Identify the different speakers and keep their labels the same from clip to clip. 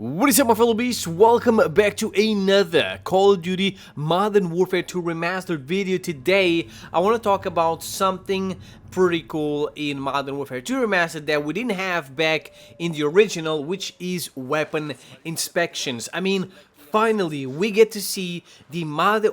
Speaker 1: What is up, my fellow beasts? Welcome back to another Call of Duty Modern Warfare 2 Remastered video. Today, I want to talk about something pretty cool in Modern Warfare 2 Remastered that we didn't have back in the original, which is weapon inspections. Finally, we get to see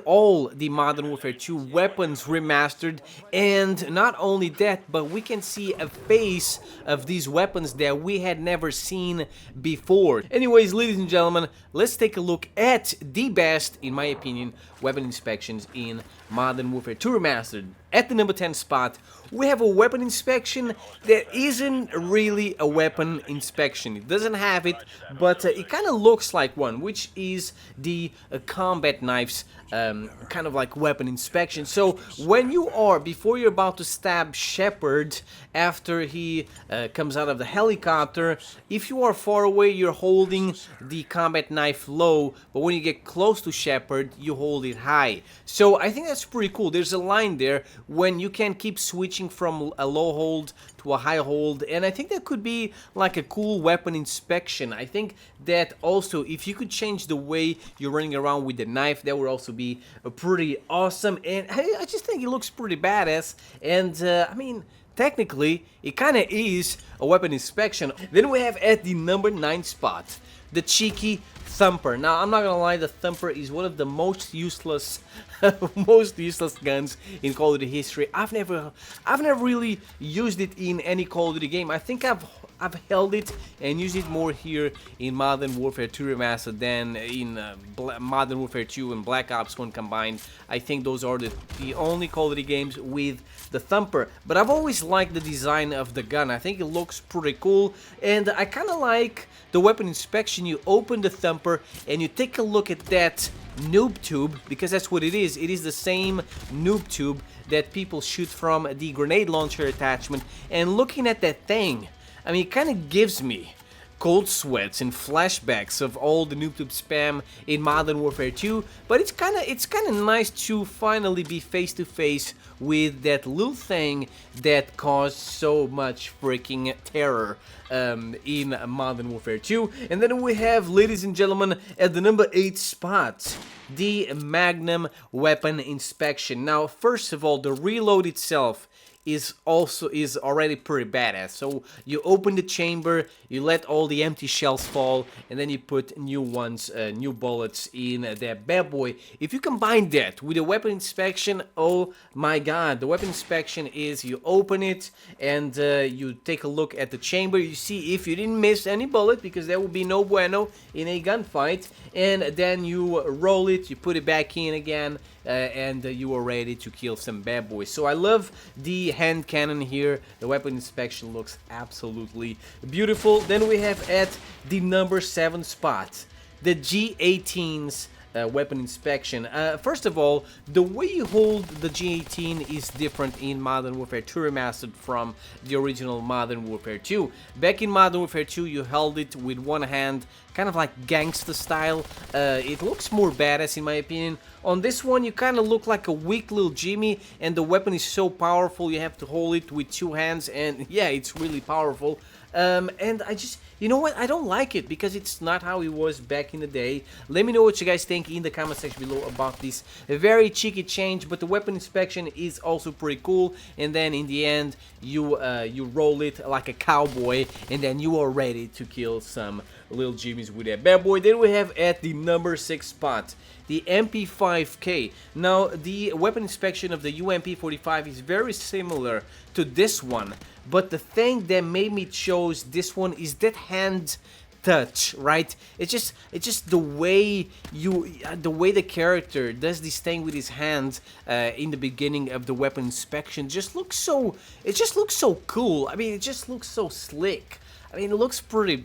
Speaker 1: all the Modern Warfare 2 weapons remastered, and not only that, but we can see a face of these weapons that we had never seen before. Anyways, ladies and gentlemen, let's take a look at the best, in my opinion, weapon inspections in Modern Warfare 2 Remastered. At the number 10 spot, we have a weapon inspection that isn't really a weapon inspection. It doesn't have it, but it kind of looks like one, which is the combat knives kind of like weapon inspection. So when before you're about to stab Shepard after he comes out of the helicopter, if you are far away, you're holding the combat knife low, but when you get close to Shepard, you hold it high. So I think that's pretty cool. There's a line there when you can keep switching from a low hold to a high hold, and I think that could be like a cool weapon inspection. I think that also, if you could change the way you're running around with the knife, that would also be pretty awesome, and I just think it looks pretty badass, and technically, it kind of is a weapon inspection. Then we have at the number 9 spot, the cheeky Thumper. Now, I'm not gonna lie, the Thumper is one of the most useless, guns in Call of Duty history. I've never really used it in any Call of Duty game. I think I've held it and used it more here in Modern Warfare 2 Remastered than in Modern Warfare 2 and Black Ops 1 combined. I think those are the only Call of Duty games with the Thumper. But I've always liked the design of the gun. I think it looks pretty cool, and I kind of like the weapon inspection. You open the Thumper and you take a look at that noob tube, because that's what it is. It is the same noob tube that people shoot from the grenade launcher attachment, and looking at that thing, it kind of gives me cold sweats and flashbacks of all the noob tube spam in Modern Warfare 2, but it's kind of nice to finally be face to face with that little thing that caused so much freaking terror in Modern Warfare 2. And then we have, ladies and gentlemen, at the number 8 spot, the Magnum weapon inspection. Now, first of all, the reload itself is already pretty badass. So you open the chamber, you let all the empty shells fall, and then you put new ones, new bullets in that bad boy. If you combine that with the weapon inspection, oh my god, the weapon inspection is you open it and you take a look at the chamber, you see if you didn't miss any bullet, because there will be no bueno in a gunfight, and then you roll it, you put it back in again, and you are ready to kill some bad boys. So I love the hand cannon here. The weapon inspection looks absolutely beautiful. Then we have at the number 7 spot, the G18's weapon inspection. First of all, the way you hold the G18 is different in Modern Warfare 2 Remastered from the original Modern Warfare 2. Back in Modern Warfare 2, you held it with one hand, kind of like gangsta style. It looks more badass in my opinion. On this one, you kind of look like a weak little Jimmy, and the weapon is so powerful you have to hold it with 2 hands, and yeah, it's really powerful. And you know what, I don't like it because it's not how it was back in the day. Let me know what you guys think in the comment section below about this very cheeky change, but the weapon inspection is also pretty cool, and then in the end you roll it like a cowboy, and then you are ready to kill some little Jimmies with that bad boy. Then we have at the number 6 spot, the MP5K. Now, the weapon inspection of the UMP45 is very similar to this one, but the thing that made me choose this one is that hand touch, right? It's just the way the character does this thing with his hands in the beginning of the weapon inspection it just looks so cool. It just looks so slick. It looks pretty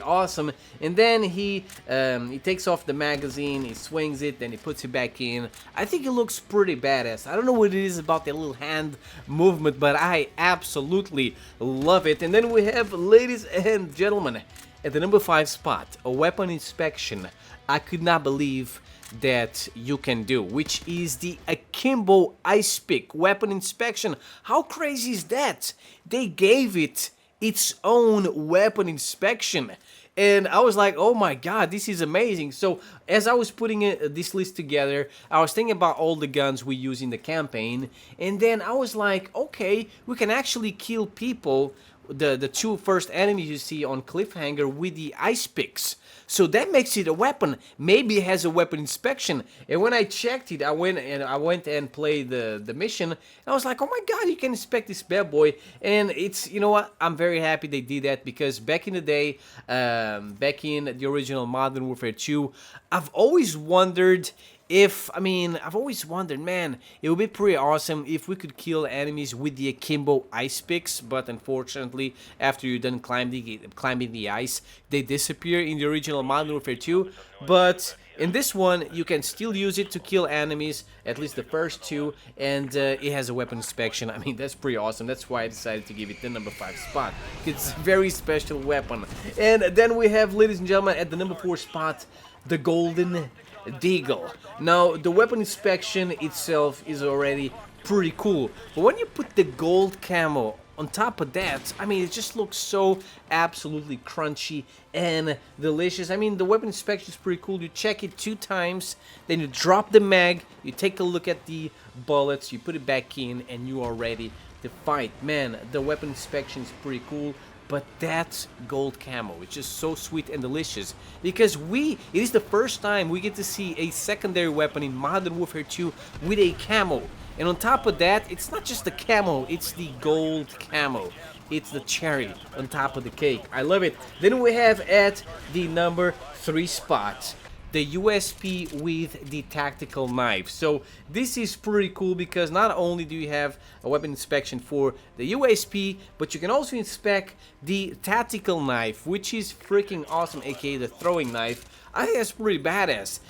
Speaker 1: awesome. And then he takes off the magazine, he swings it, then he puts it back in. I think it looks pretty badass. I don't know what it is about that little hand movement, but I absolutely love it. And then we have, ladies and gentlemen, at the number 5 spot, a weapon inspection I could not believe that you can do, which is the Akimbo Ice Pick weapon inspection. How crazy is that? They gave it its own weapon inspection. And I was like, oh my god, this is amazing. So as I was putting this list together, I was thinking about all the guns we use in the campaign, and then I was like, okay, we can actually kill people, the two first enemies you see on Cliffhanger, with the ice picks. So that makes it a weapon. Maybe it has a weapon inspection. And when I checked it, I went and played the mission. And I was like, oh my god, you can inspect this bad boy. And it's, you know what, I'm very happy they did that, because back in the day, back in the original Modern Warfare 2, I've always wondered if, I've always wondered, man, it would be pretty awesome if we could kill enemies with the akimbo ice picks, but unfortunately, after you're done climbing the ice, they disappear in the original Modern Warfare 2, but in this one, you can still use it to kill enemies, at least the first two, and it has a weapon inspection. I mean, that's pretty awesome. That's why I decided to give it the number 5 spot. It's a very special weapon. And then we have, ladies and gentlemen, at the number 4 spot, the Golden Deagle. Now, the weapon inspection itself is already pretty cool, but when you put the gold camo on top of that, it just looks so absolutely crunchy and delicious. The weapon inspection is pretty cool. You check it 2 times, then you drop the mag, you take a look at the bullets, you put it back in, and you are ready to fight. Man, the weapon inspection is pretty cool. But that's gold camo. It's just so sweet and delicious, because it is the first time we get to see a secondary weapon in Modern Warfare 2 with a camo. And on top of that, it's not just the camo, it's the gold camo. It's the cherry on top of the cake. I love it. Then we have at the number 3 spot, the USP with the tactical knife. So this is pretty cool, because not only do you have a weapon inspection for the USP, but you can also inspect the tactical knife, which is freaking awesome, aka the throwing knife. I think that's pretty badass.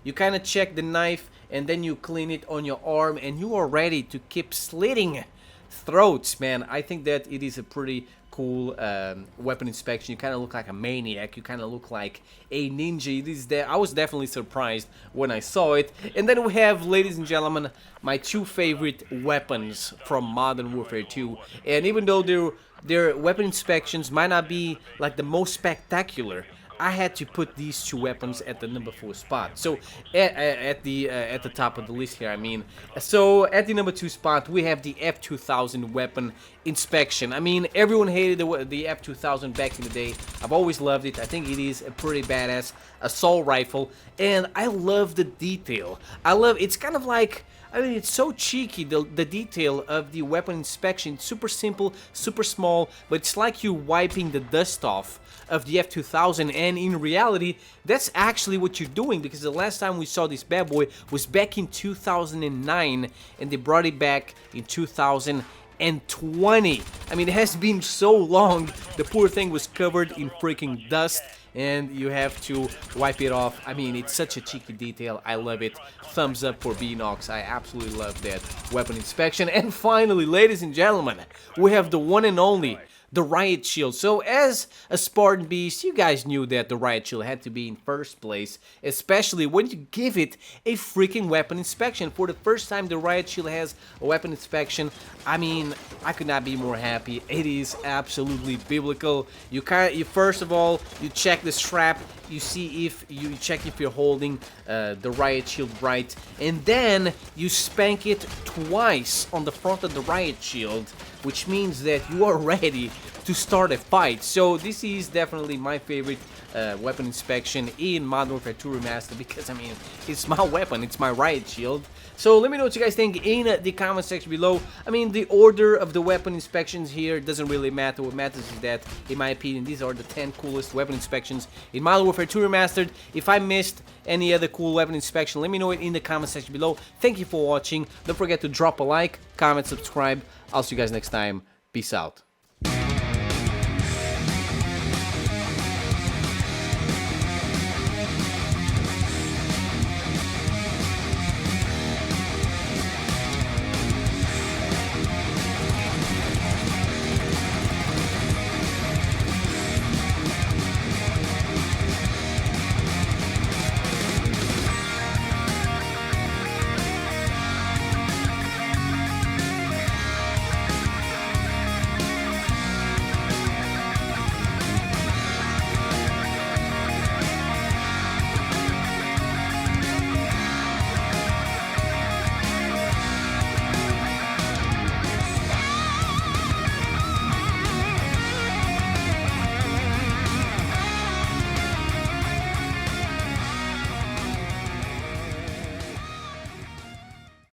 Speaker 1: You kind of check the knife and then you clean it on your arm and you are ready to keep slitting throats, man. I think that it is a pretty cool weapon inspection. You kind of look like a maniac. You kind of look like a ninja. It is I was definitely surprised when I saw it. And then we have, ladies and gentlemen, my 2 favorite weapons from Modern Warfare 2. And even though their weapon inspections might not be like the most spectacular, I had to put these 2 weapons at the number 4 spot. So at the top of the list here, So at the number 2 spot, we have the F2000 weapon inspection. Everyone hated the F2000 back in the day. I've always loved it. I think it is a pretty badass assault rifle, and I love the detail. It's kind of like, it's so cheeky, the detail of the weapon inspection. It's super simple, super small, but it's like you're wiping the dust off of the F2000, and in reality, that's actually what you're doing, because the last time we saw this bad boy was back in 2009, and they brought it back in 2020. It has been so long. The poor thing was covered in freaking dust, and you have to wipe it off. It's such a cheeky detail. I love it. Thumbs up for Beanox. I absolutely love that weapon inspection. And finally, ladies and gentlemen, we have the one and only, the riot shield. So as a Spartan Beast, you guys knew that the riot shield had to be in first place, especially when you give it a freaking weapon inspection. For the first time, the riot shield has a weapon inspection. I could not be more happy. It is absolutely biblical. You first of all, you check the strap, you check if you're holding the riot shield right, and then you spank it twice on the front of the riot shield, which means that you are ready to start a fight. So this is definitely my favorite weapon inspection in Modern Warfare 2 Remastered, because it's my weapon, it's my riot shield. So let me know what you guys think in the comment section below. The order of the weapon inspections here doesn't really matter. What matters is that, in my opinion, these are the 10 coolest weapon inspections in Modern Warfare 2 Remastered. If I missed any other cool weapon inspection, let me know it in the comment section below. Thank you for watching. Don't forget to drop a like, comment, subscribe. I'll see you guys next time. Peace out.